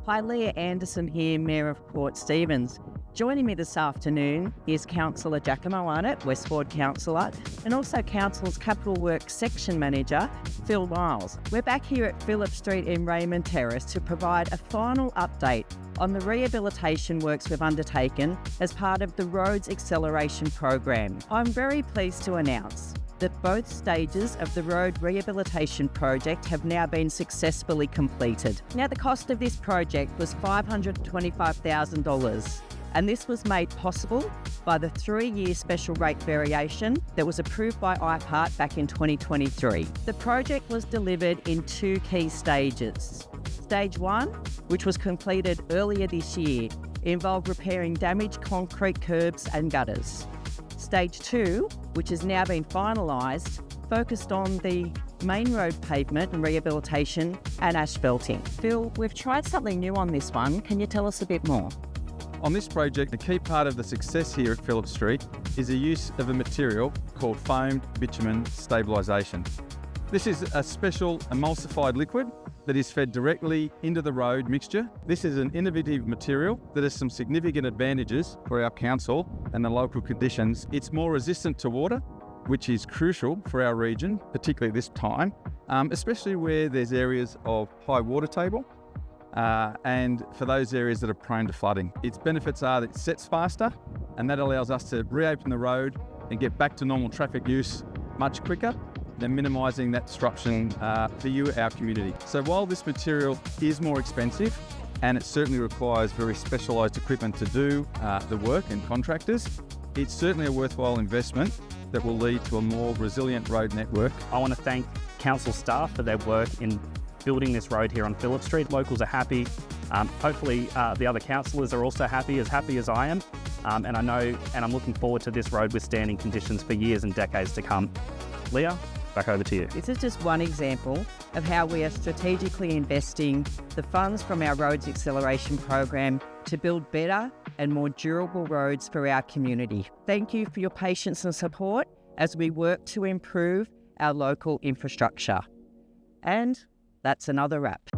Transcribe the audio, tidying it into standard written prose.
Hi, Leah Anderson here, Mayor of Port Stephens. Joining me this afternoon is Councillor Giacomo Arnott, West Ward Councillor, and also Council's Capital Works Section Manager, Phil Miles. We're back here at Phillip Street in Raymond Terrace to provide a final update on the rehabilitation works we've undertaken as part of the Roads Acceleration Program. I'm very pleased to announce that both stages of the road rehabilitation project have now been successfully completed. Now, the cost of this project was $525,000, and this was made possible by the 3-year special rate variation that was approved by IPART back in 2023. The project was delivered in 2 key stages. Stage 1, which was completed earlier this year, involved repairing damaged concrete curbs and gutters. Stage 2, which has now been finalised, focused on the main road pavement and rehabilitation and asphalting. Phil, we've tried something new on this one. Can you tell us a bit more? On this project, a key part of the success here at Phillip Street is the use of a material called foamed bitumen stabilisation. This is a special emulsified liquid that is fed directly into the road mixture. This is an innovative material that has some significant advantages for our council and the local conditions. It's more resistant to water, which is crucial for our region, particularly this time, especially where there's areas of high water table and for those areas that are prone to flooding. Its benefits are that it sets faster, and that allows us to reopen the road and get back to normal traffic use much quicker, and minimising that disruption for you, our community. So while this material is more expensive, and it certainly requires very specialised equipment to do the work and contractors, it's certainly a worthwhile investment that will lead to a more resilient road network. I want to thank council staff for their work in building this road here on Phillip Street. Locals are happy. Hopefully the other councillors are also happy as I am. And I know, and I'm looking forward to this road withstanding conditions for years and decades to come. Leah, back over to you. This is just one example of how we are strategically investing the funds from our Roads Acceleration Program to build better and more durable roads for our community. Thank you for your patience and support as we work to improve our local infrastructure. And that's another wrap.